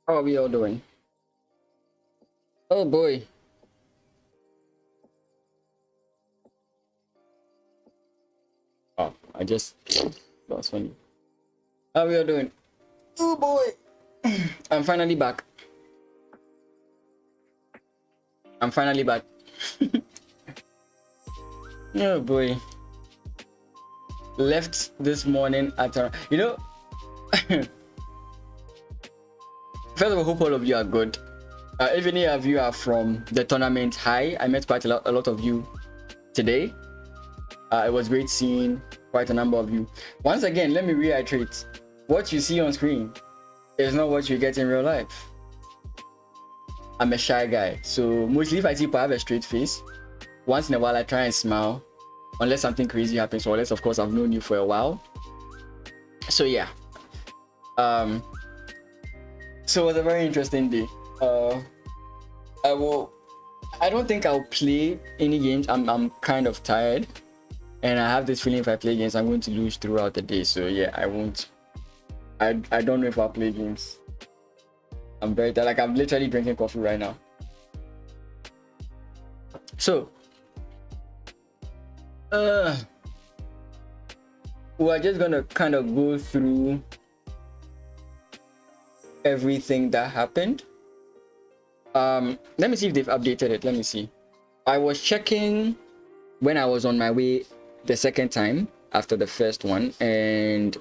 How are we all doing? Oh boy. Oh, I just that was funny. How are we all doing? Oh boy. I'm finally back. I'm finally back. Oh boy. Left this morning at first of all, hope all of you are good. If any of you are from the tournament, hi. I met quite a lot of you today. It was great seeing quite a number of you. Once again, let me reiterate: what you see on screen is not what you get in real life. I'm a shy guy, so mostly if I see people have a straight face, once in a while I try and smile, unless something crazy happens, or unless of course I've known you for a while. So yeah, so it was a very interesting day. I don't think I'll play any games. I'm kind of tired, and I have this feeling if I play games I'm going to lose throughout the day. So yeah, I won't. I don't know if I'll play games. I'm very tired. Like, I'm literally drinking coffee right now. So we're just gonna kind of go through everything that happened. Let me see if they've updated it. Let me see. I was checking when I was on my way the second time after the first one, and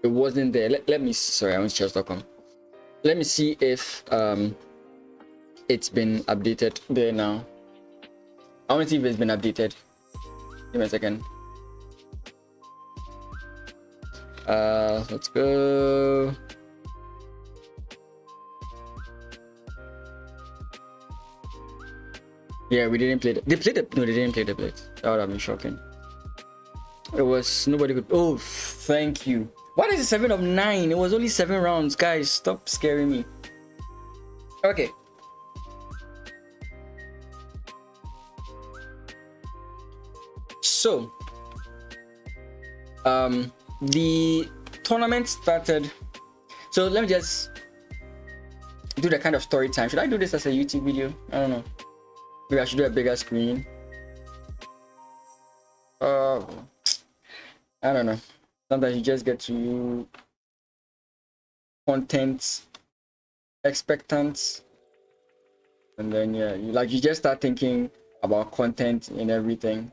it wasn't there. Let me see. Sorry, I went to chess.com. Let me see if it's been updated there now. I want to see if it's been updated. Give me a second. Let's go. Yeah, we didn't play. They played it. No, they didn't play the blitz. That would have been shocking. It was nobody could. Oh, thank you. What is it? 7 of 9? It was only 7 rounds, guys. Stop scaring me. Okay. So, the tournament started. So let me just do the kind of story time. Should I do this as a YouTube video? I don't know. Maybe I should do a bigger screen. I don't know. Sometimes you just get to content expectant, and then yeah, you just start thinking about content and everything.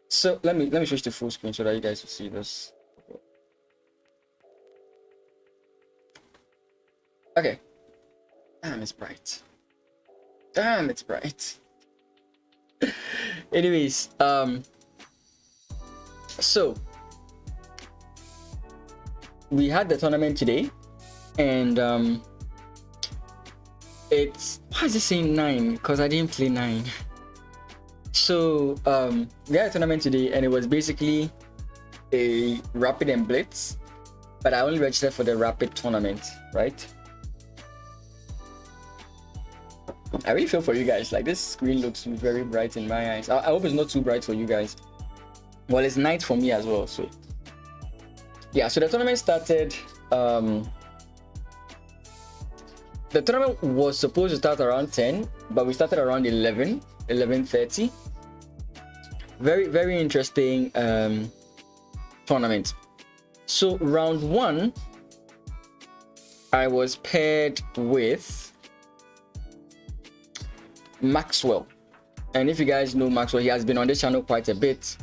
So let me switch to full screen so that you guys will see this. Okay. Damn, it's bright. Damn, it's bright. Anyways, so we had the tournament today, and it's, why is it saying 9? Because I didn't play 9. So we had a tournament today, and it was basically a rapid and blitz, but I only registered for the rapid tournament, right? I really feel for you guys. Like, this screen looks very bright in my eyes. I hope it's not too bright for you guys. Well, it's night for me as well. So yeah, so the tournament started. The tournament was supposed to start around 10, but we started around 11:30. Very, very interesting tournament. So round 1, I was paired with Maxwell, and if you guys know Maxwell, he has been on this channel quite a bit.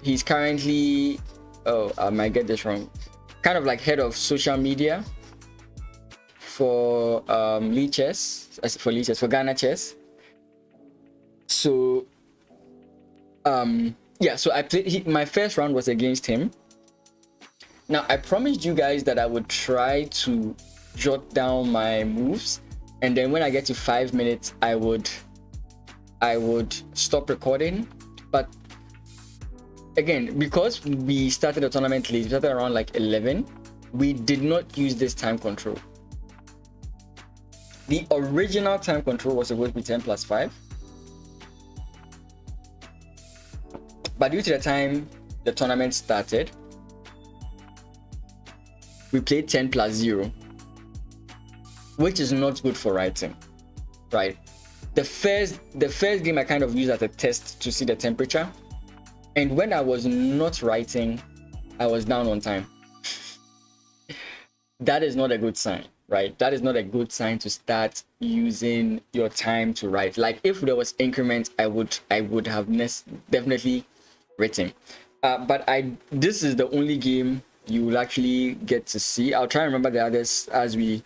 He's currently, I might get this wrong, kind of like head of social media for Lee Chess, for Ghana Chess. So yeah, so I played. My first round was against him. Now I promised you guys that I would try to jot down my moves, and then when I get to 5 minutes, I would stop recording. But again, because we started the tournament late, we started around like 11, we did not use this time control. The original time control was supposed to be 10 plus 5, but due to the time the tournament started, we played 10 plus 0. which is not good for writing, right? The first game I kind of used as a test to see the temperature, and when I was not writing, I was down on time. That is not a good sign, right? That is not a good sign to start using your time to write. Like if there was increments, I would have definitely written. But this is the only game you will actually get to see. I'll try and remember the others as we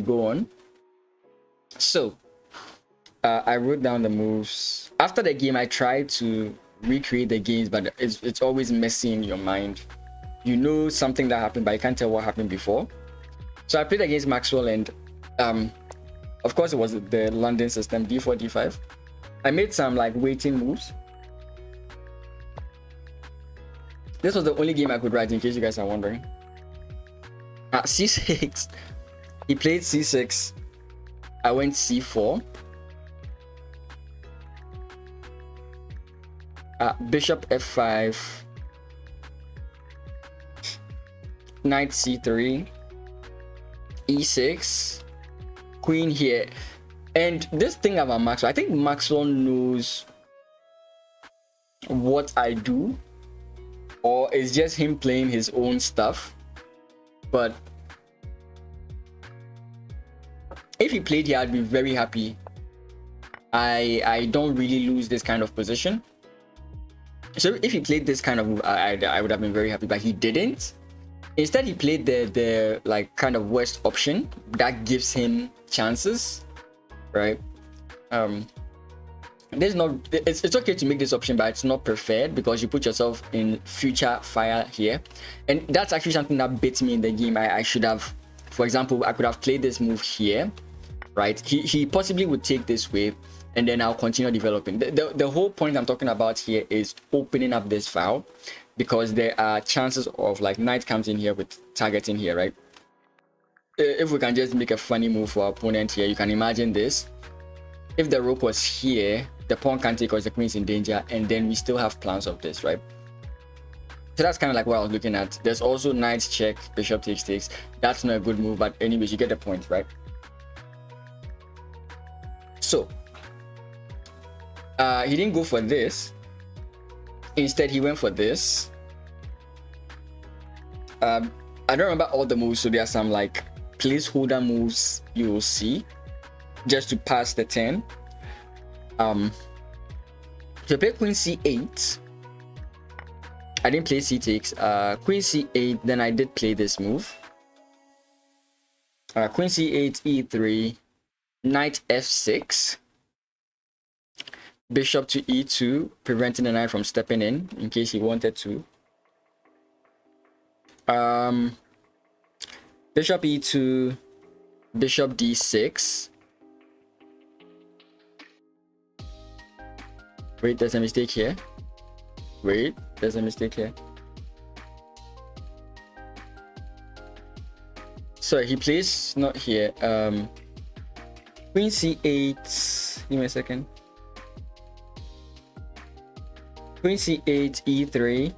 go on. So I wrote down the moves. After the game, I tried to recreate the games, but it's always messy in your mind. You know something that happened, but you can't tell what happened before. So I played against Maxwell, and of course it was the London system, d4, d5. I made some like waiting moves. This was the only game I could write, in case you guys are wondering. C6. He played c6. I went c4. Bishop f5. Knight c3. e6. Queen here. And this thing about Maxwell, I think Maxwell knows what I do, or it's just him playing his own stuff. But if he played here, I'd be very happy. I don't really lose this kind of position. So if he played this kind of move, I would have been very happy, but he didn't. Instead, he played the like kind of worst option that gives him chances, right? There's not. It's okay to make this option, but it's not preferred because you put yourself in future fire here, and that's actually something that bit me in the game. I should have, for example, I could have played this move here, right? He possibly would take this way, and then I'll continue developing. The whole point I'm talking about here is opening up this file, because there are chances of like knight comes in here with targeting here, right? If we can just make a funny move for our opponent here, you can imagine this. If the rook was here, the pawn can't take because the queen's in danger, and then we still have plans of this, right? So that's kind of like what I was looking at. There's also knight check, bishop takes. That's not a good move, but anyways, you get the point, right? So he didn't go for this. Instead, he went for this. I don't remember all the moves, so there are some like placeholder moves you will see just to pass the turn. So play queen c8. I didn't play c takes. Queen c8. Then I did play this move. Queen c8, e3, knight f6. Bishop to e2, preventing the knight from stepping in case he wanted to. Bishop e2, bishop d6. Wait, there's a mistake here. Wait, there's a mistake here. Sorry, he plays not here. Queen c8. Give me a second. Queen c8, e3,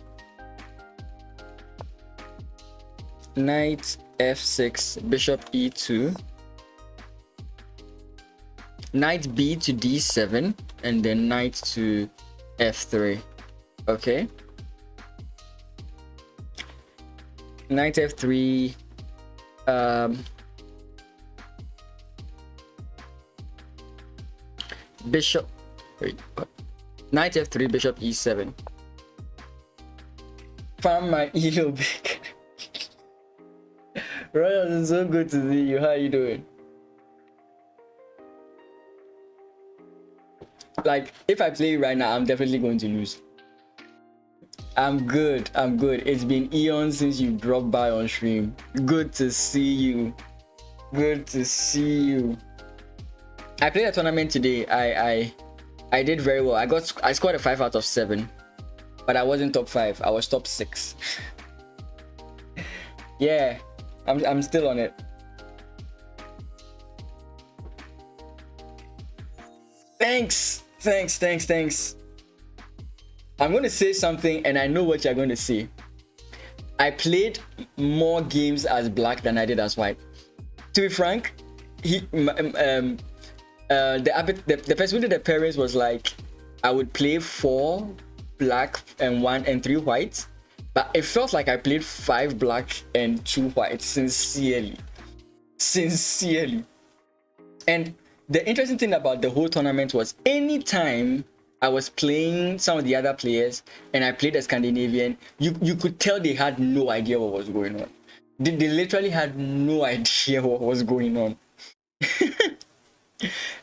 knight f6, bishop e2, knight b to d7, and then knight to f3. Okay, knight f3. Bishop. Wait, what? Knight f3, bishop e7. Found my elo big. Royal, it's so good to see you. How are you doing? Like, if I play right now, I'm definitely going to lose. I'm good. It's been eons since you dropped by on stream. Good to see you. Good to see you. I played a tournament today. I did very well. I scored a 5 out of 7, but I wasn't top 5. I was top 6. Yeah, I'm still on it. Thanks. I'm going to say something, and I know what you're going to say. I played more games as black than I did as white. To be frank, the person who did the pairings was like, I would play 4 black and 1 and 3 white, but it felt like I played 5 black and 2 white. Sincerely. And the interesting thing about the whole tournament was anytime I was playing some of the other players and I played a Scandinavian, you could tell they had no idea what was going on. They literally had no idea what was going on.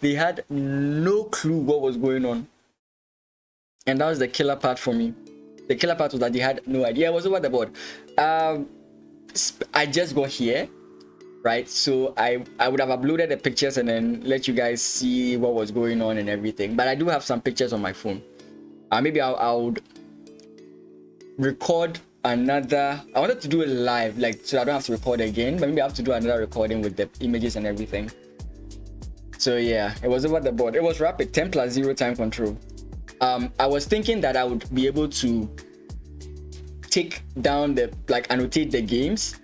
They had no clue what was going on. And that was the killer part for me. The killer part was that they had no idea. It was over the board. I just got here, right? So I would have uploaded the pictures and then let you guys see what was going on and everything. But I do have some pictures on my phone. Maybe I would record another. I wanted to do it live, like, so I don't have to record again. But maybe I have to do another recording with the images and everything. So yeah, it was over the board. It was rapid, 10+0 time control. I was thinking that I would be able to take down annotate the games,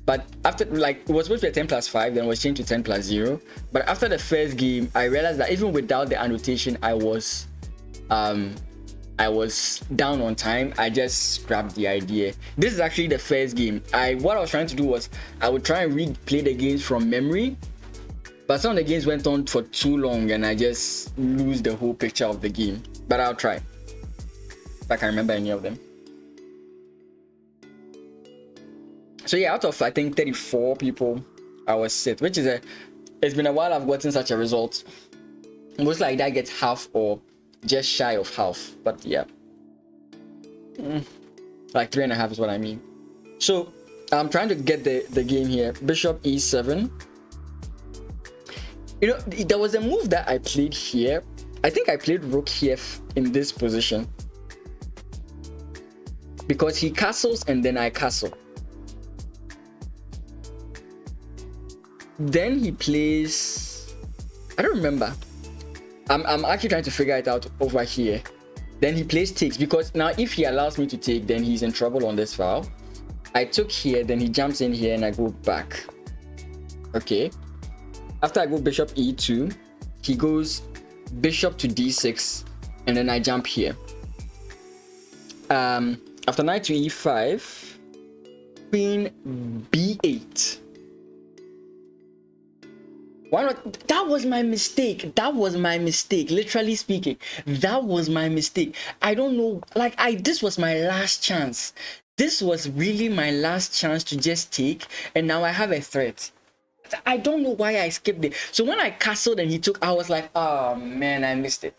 but after, like, it was supposed to be a 10+5, then it was changed to 10+0. But after the first game, I realized that even without the annotation, I was down on time. I just scrapped the idea. This is actually the first game. What I was trying to do was I would try and replay the games from memory, but some of the games went on for too long and I just lose the whole picture of the game. But I'll try if I can remember any of them. So yeah, out of I think 34 people, I was set, which is it's been a while I've gotten such a result. Most likely I get half or just shy of half, but yeah, like 3.5 is what I mean. So I'm trying to get the game here. Bishop e7. You know, there was a move that I played here. I think I played rook here in this position because he castles and then I castle. Then he plays, I don't remember. I'm actually trying to figure it out over here. Then he plays takes, because now if he allows me to take, then he's in trouble on this file. I took here, then he jumps in here and I go back. Okay. After I go bishop e2, he goes bishop to d6, and then I jump here. After knight to e5, queen b8. That was my mistake. Literally speaking, that was my mistake. I don't know, like, this was my last chance. This was really my last chance to just take, and now I have a threat. I don't know why I skipped it. So when I castled and he took, I was like, oh man, I missed it.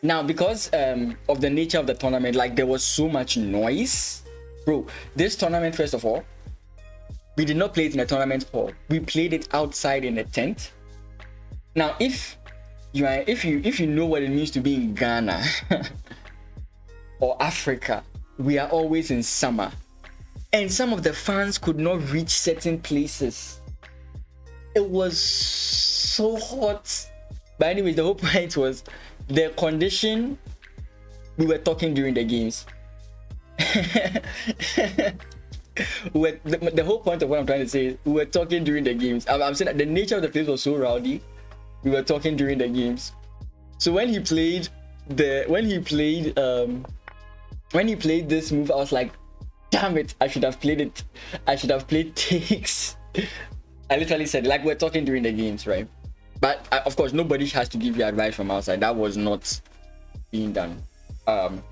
Now, because of the nature of the tournament, like, there was so much noise. Bro, this tournament, first of all, we did not play it in a tournament hall. We played it outside in a tent. Now, if you know what it means to be in Ghana or Africa, we are always in summer, and some of the fans could not reach certain places. It was so hot. But anyways, the whole point was the condition. We were talking during the games. The whole point of what I'm trying to say is we were talking during the games. I'm saying that the nature of the place was so rowdy. We were talking during the games. So when he played this move, I was like, damn it, I should have played it. I should have played takes. I literally said, like, we're talking during the games, right? But of course, nobody has to give you advice from outside. That was not being done. So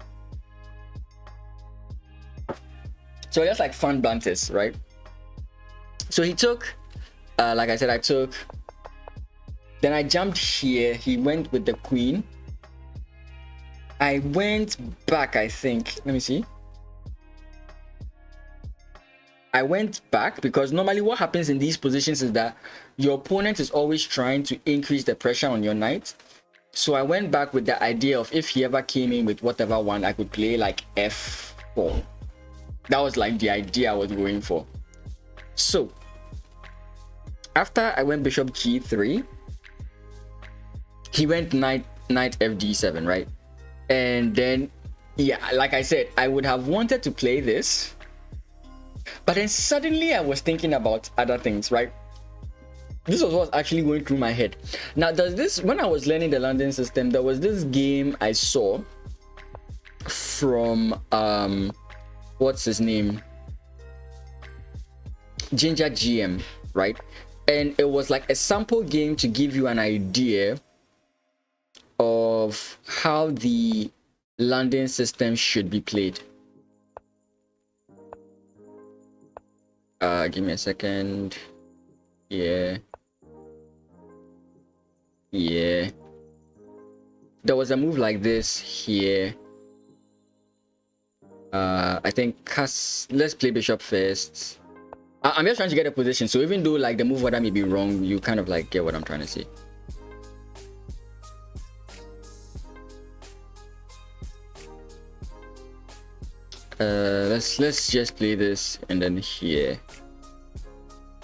just like fun banters, right? So he took, like I said, I took. Then I jumped here. He went with the queen. I went back, I think. Let me see. I went back because normally what happens in these positions is that your opponent is always trying to increase the pressure on your knight. So I went back with the idea of if he ever came in with whatever one, I could play like f4. That was like the idea I was going for. So after I went bishop g3, he went knight fd7, right? And then, yeah, like I said, I would have wanted to play this, but then suddenly I was thinking about other things, right? this was what was actually going through my head. Now, when I was learning the London system, there was this game I saw from what's his name, Ginger GM, right? And it was like a sample game to give you an idea of how the London system should be played. Give me a second. Yeah. There was a move like this here. I think let's play bishop first. I'm just trying to get a position, so even though like the move order may be wrong, you kind of like get what I'm trying to say. Let's just play this and then here.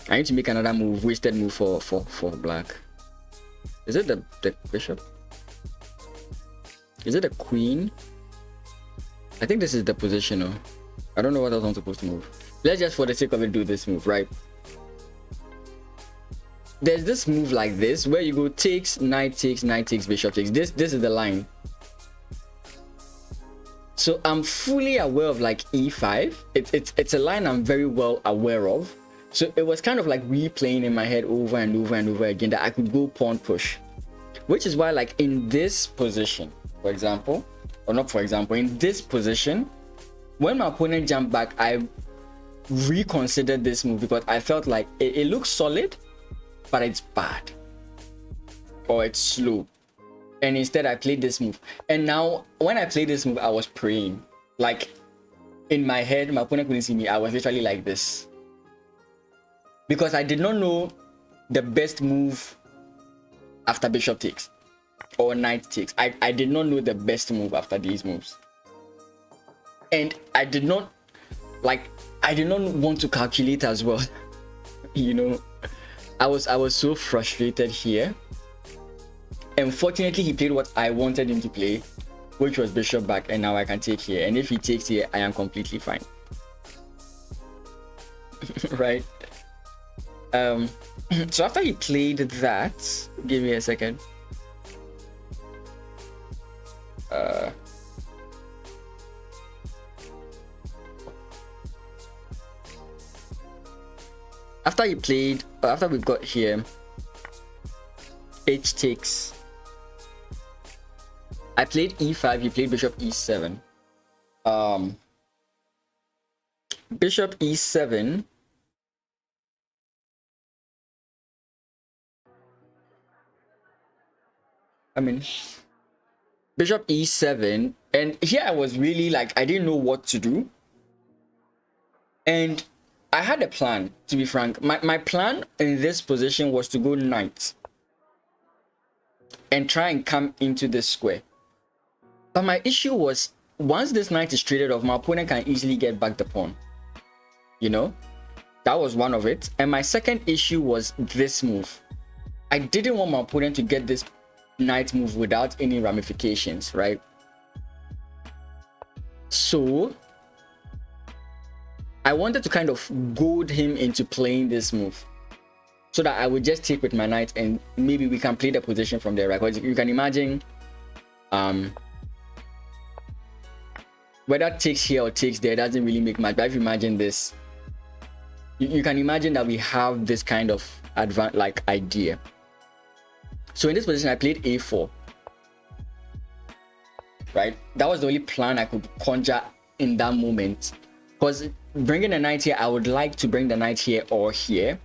I need to make another move, wasted move for black. Is it the bishop? Is it the queen? I think this is the positional. I don't know what else I'm supposed to move. Let's just, for the sake of it, do this move, right? There's this move like this where you go takes, knight takes, bishop takes. This is the line. So I'm fully aware of like e5. It's a line I'm very well aware of. So it was kind of like replaying in my head over and over and over again that I could go pawn push, which is why like in this position, for example, or not for example, in this position, when my opponent jumped back, I reconsidered this move because I felt like it looks solid, but it's bad or it's slow. And instead I played this move. And now when I played this move, I was praying. Like in my head, my opponent couldn't see me. I was literally like this. Because I did not know the best move after bishop takes or knight takes. I did not know the best move after these moves. And I did not want to calculate as well. You know, I was so frustrated here. Unfortunately, he played what I wanted him to play, which was bishop back, and now I can take here. And if he takes here, I am completely fine. Right? So after he played that, give me a second. After we've got here, h takes. I played e5, he played bishop e7. Bishop e7. Bishop e7, and here I was really like, I didn't know what to do. And I had a plan, to be frank. My plan in this position was to go knight and try and come into this square. But my issue was, once this knight is traded off, my opponent can easily get back the pawn. You know? That was one of it. And my second issue was this move. I didn't want my opponent to get this knight move without any ramifications, right? So I wanted to kind of goad him into playing this move so that I would just take with my knight and maybe we can play the position from there, right? Because you can imagine whether takes here or takes there doesn't really make much. But if you imagine this, you can imagine that we have this kind of idea. So in this position, I played a4, right? That was the only plan I could conjure in that moment. Because bringing the knight here, I would like to bring the knight here or here,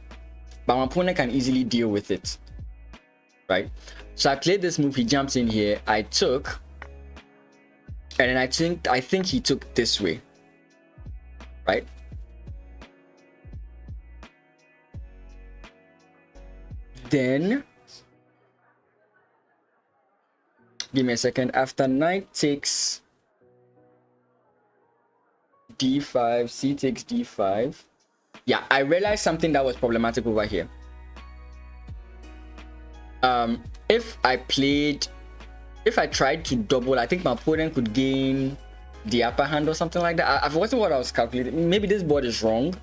but my opponent can easily deal with it, right? So I played this move, he jumps in here, I took, and then I think he took this way, right? Then give me a second. After knight takes d5, c takes d5. Yeah, I realized something that was problematic over here. If I tried to double, I think my opponent could gain the upper hand or something like that. I've forgotten what I was calculating. Maybe this board is wrong,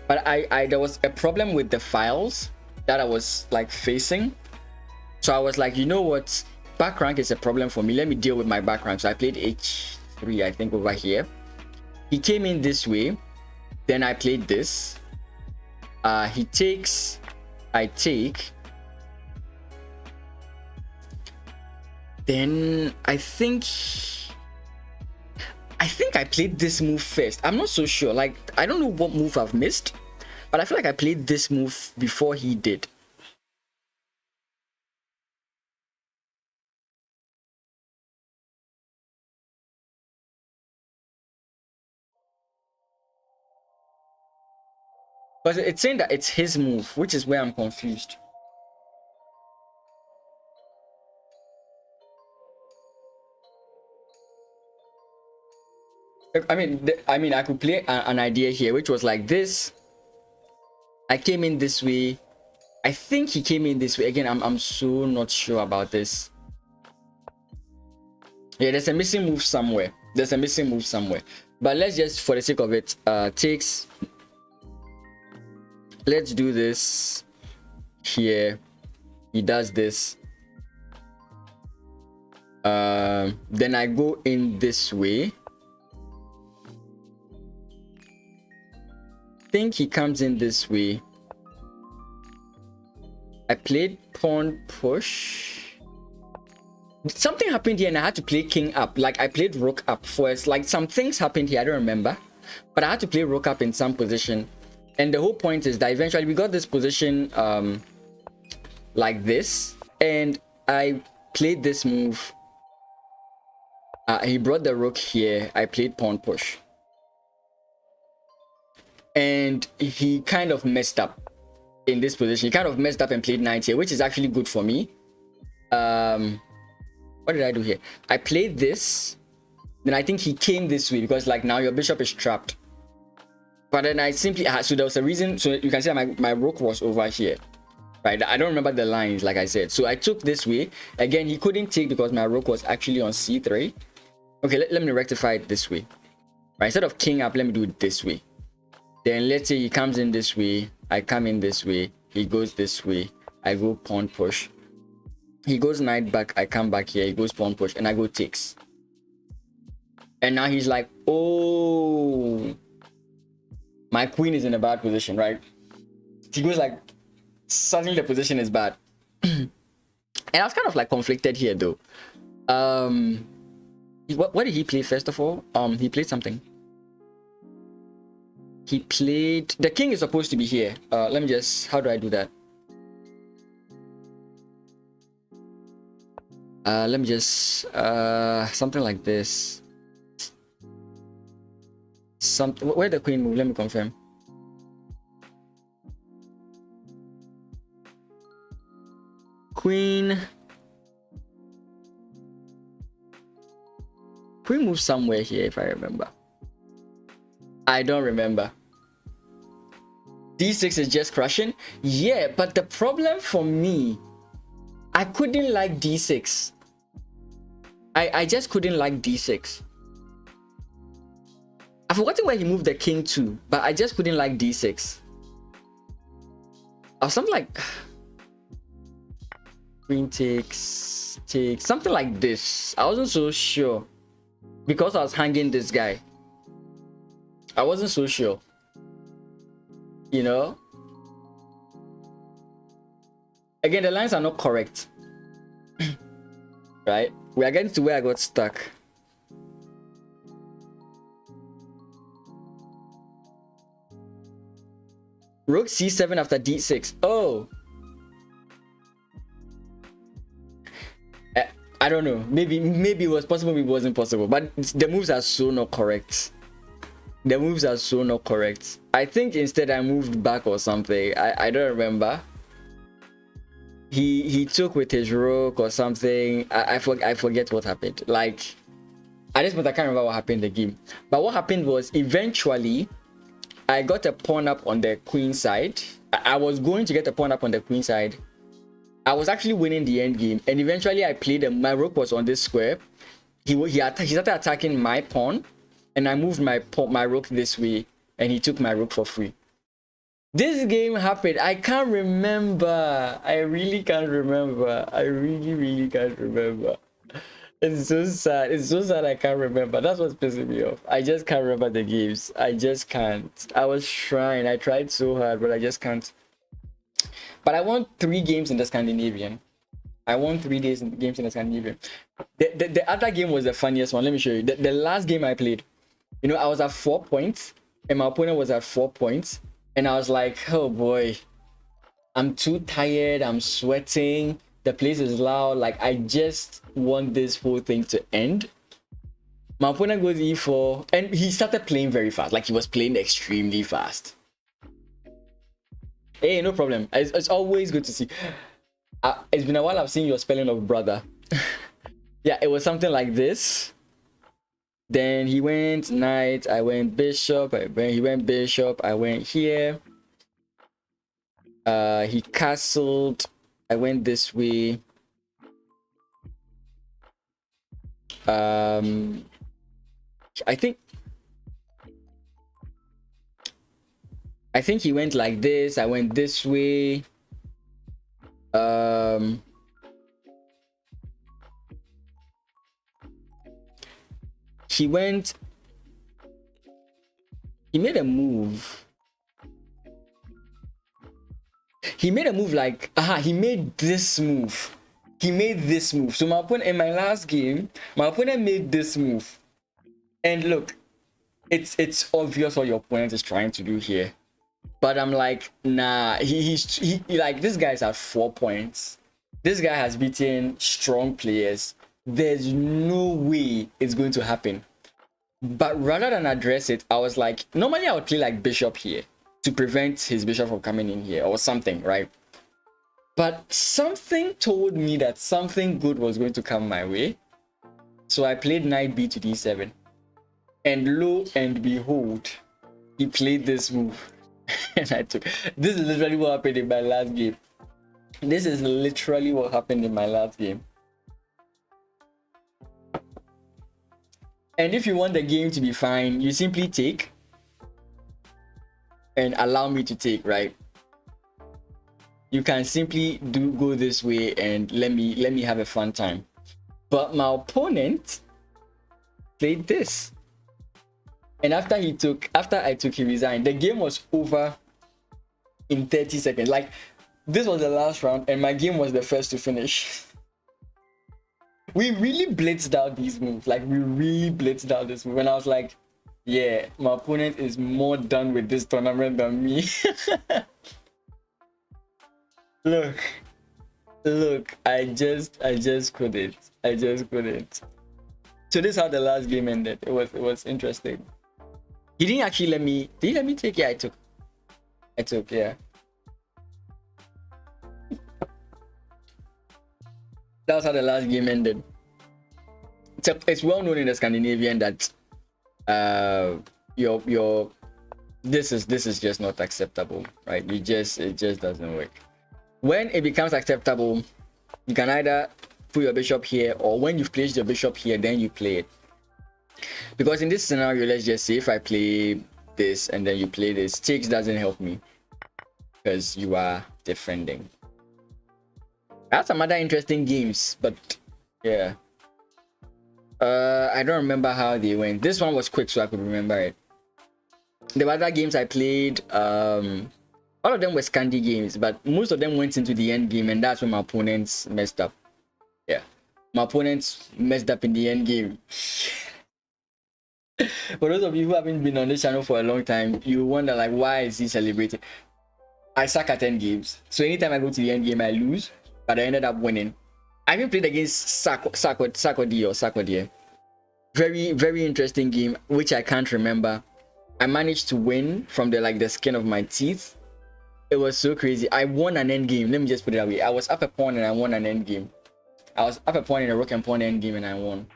but there was a problem with the files that I was like facing. So I was like, you know what, back rank is a problem for me, let me deal with my back rank. So I played h3, I think, over here. He came in this way, then I played this. He takes, I take, then I think I played this move first. I'm not so sure, like I don't know what move I've missed, but I feel like I played this move before he did. But it's saying that it's his move, which is where I'm confused. I mean, I could play an idea here, which was like this. I came in this way. I think he came in this way. Again, I'm so not sure about this. Yeah, there's a missing move somewhere. There's a missing move somewhere. But let's just, for the sake of it, takes. Let's do this here. He does this. Then I go in this way. Think he comes in this way. I played pawn push. Something happened here and I had to play king up. Like I played rook up first. Like some things happened here, I don't remember, but I had to play rook up in some position. And the whole point is that eventually we got this position like this, and I played this move. He brought the rook here. I played pawn push. And he kind of messed up in this position. He kind of messed up and played knight here, which is actually good for me. What did I do here? I played this. Then I think he came this way because like now your bishop is trapped. But then I simply so there was a reason. So you can see my rook was over here, right? I don't remember the lines, like I said. So I took this way. Again, he couldn't take because my rook was actually on c3. Okay, let me rectify it this way. Right, instead of king up, let me do it this way. Then let's say he comes in this way, I come in this way, he goes this way, I go pawn push. He goes knight back, I come back here, he goes pawn push, and I go takes. And now he's like, oh, my queen is in a bad position, right? He goes like, suddenly the position is bad. And I was kind of like conflicted here though. What did he play first of all? He played something. He played, the king is supposed to be here. Let me just, how do I do that? Let me just, something like this. Where the queen move? Let me confirm. Queen moves somewhere here if I remember. I don't remember. D6 is just crushing. Yeah, but the problem for me, I couldn't like D6. I just couldn't like D6. I've forgotten where he moved the king to, but I just couldn't like D6. Or something like queen takes, something like this. I wasn't so sure because I was hanging this guy. I wasn't so sure, you know. Again, the lines are not correct. Right, we are getting to where I got stuck. Rook c7 after d6. Oh, I don't know, maybe it was possible, maybe it wasn't possible, but the moves are so not correct. The moves are so not correct. I think instead I moved back or something. I don't remember. He took with his rook or something. I forget what happened. Like at this point I can't remember what happened in the game. But what happened was eventually I got a pawn up on the queen side. I was going to get a pawn up on the queen side. I was actually winning the end game, and eventually I played my rook was on this square. He started attacking my pawn, and I moved my rook this way, and he took my rook for free. This game happened. I can't remember. I really can't remember. I really can't remember. It's so sad. It's so sad I can't remember. That's what's pissing me off. I just can't remember the games. I just can't. I was trying. I tried so hard, but I just can't. But I won 3 games in the Scandinavian. I won 3 games in the Scandinavian. The other game was the funniest one. Let me show you. The last game I played, you know, I was at 4 points and my opponent was at 4 points. And I was like, oh boy, I'm too tired. I'm sweating. The place is loud. Like, I just want this whole thing to end. My opponent goes e4 and he started playing very fast. Like, he was playing extremely fast. Hey, no problem. It's always good to see. It's been a while I've seen your spelling of brother. Yeah, it was something like this. Then he went knight, I went bishop, he went bishop, I went here. He castled, I went this way. I think he went like this, I went this way. He made a move. He made a move like, he made this move. He made this move. So my opponent, in my last game, my opponent made this move. And look, it's obvious what your opponent is trying to do here. But I'm like, nah, he like, this guy's at 4 points. This guy has beaten strong players. There's no way it's going to happen. But rather than address it, I was like, normally I would play like bishop here to prevent his bishop from coming in here or something, right? But something told me that something good was going to come my way. So I played knight b to d7. And lo and behold, he played this move. And I took. This is literally what happened in my last game. This is literally what happened in my last game. And if you want the game to be fine, you simply take and allow me to take, right? You can simply go this way and let me have a fun time. But my opponent played this. And after I took, he resigned. The game was over in 30 seconds. Like, this was the last round and my game was the first to finish. We really blitzed out these moves. Like, we really blitzed out this move. And I was like, yeah, my opponent is more done with this tournament than me. Look, I just couldn't. I just couldn't. So this is how the last game ended. It was interesting. He didn't actually let me. Did he let me take? Yeah, I took, yeah. That's how the last game ended. It's well known in the Scandinavian that this is just not acceptable, right? It just doesn't work. When it becomes acceptable, you can either put your bishop here, or when you've placed your bishop here, then you play it. Because in this scenario, let's just say if I play this and then you play this, takes doesn't help me because you are defending. I had some other interesting games, but yeah. I don't remember how they went. This one was quick, so I could remember it. The other games I played, all of them were Scandi games, but most of them went into the end game, and that's when my opponents messed up. Yeah, my opponents messed up in the end game. For those of you who haven't been on this channel for a long time, you wonder, like, why is he celebrating? I suck at end games, so anytime I go to the end game, I lose, but I ended up winning. I even played against Sarkodie. Very, very interesting game, which I can't remember. I managed to win from the skin of my teeth. It was so crazy. I won an end game. Let me just put it that way. I was up a pawn and I won an end game. I was up a pawn in a rook and pawn end game and I won.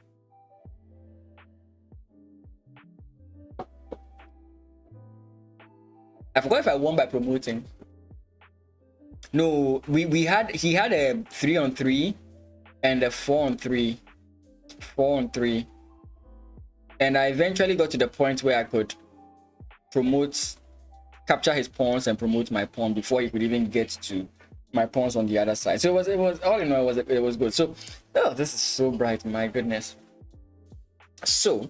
I forgot if I won by promoting. No, he had a 3-on-3 and a 4-on-3. 4-on-3. And I eventually got to the point where I could promote capture his pawns and promote my pawn before he could even get to my pawns on the other side. So it was all in all, it was good. So oh, this is so bright, my goodness. So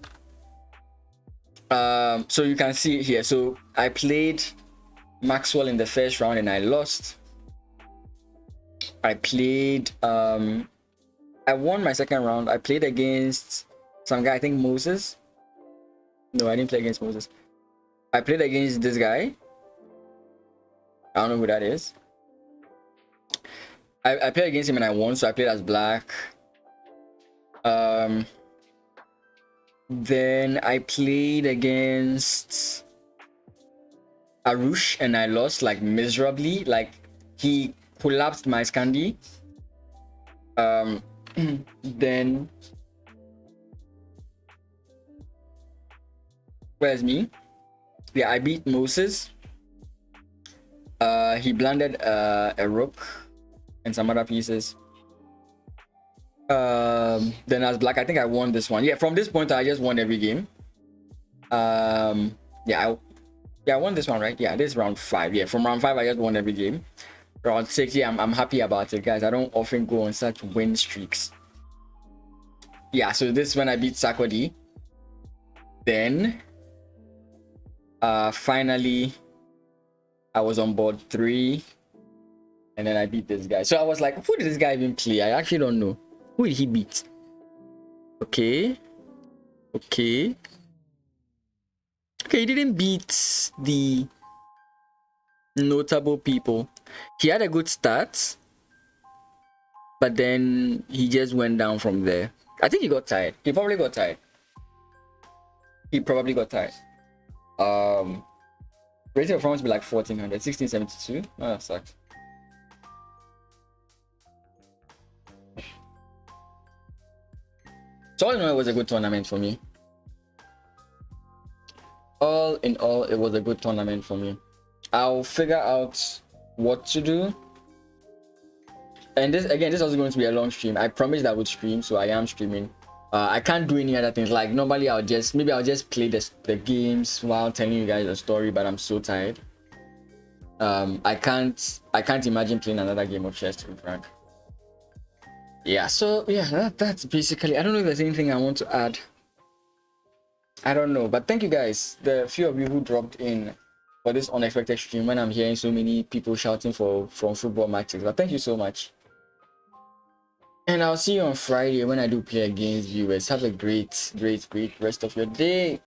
so you can see here, so I played Maxwell in the first round and I lost. I played I won my second round. I played against some guy, I think Moses. No, I didn't play against Moses. I played against this guy. I don't know who that is. I played against him and I won, so I played as black. Then I played against Arush and I lost like miserably. Like he collapsed my Scandi. Then where's me? Yeah, I beat Moses. He blended a rook and some other pieces. Then as black, I think I won this one. Yeah, from this point I just won every game. Yeah, I won this one, right? Yeah, this is round 5. Yeah, from round 5 I just won every game. Round 6, yeah, I'm happy about it, guys. I don't often go on such win streaks. Yeah, so this is when I beat Sakodi. Then finally I was on board 3 and then I beat this guy. So I was like, who did this guy even play? I actually don't know. Who did he beat? Okay, he didn't beat the notable people. He had a good start, but then he just went down from there. I think he got tired. He probably got tired. Rating of performance be like 1400, 1672. Oh, that sucks. So all in all, it was a good tournament for me. All in all, it was a good tournament for me. I'll figure out what to do. And this again, this is also going to be a long stream. I promised I would stream, so I am streaming. I can't do any other things. Like normally I'll just play the games while telling you guys a story, but I'm so tired. I can't imagine playing another game of chess, to be frank. Yeah, so yeah, that's basically, I don't know if there's anything I want to add. I don't know, but thank you guys, the few of you who dropped in for this unexpected stream when I'm hearing so many people shouting from football matches. But thank you so much. And I'll see you on Friday when I do play against viewers. Have a great rest of your day.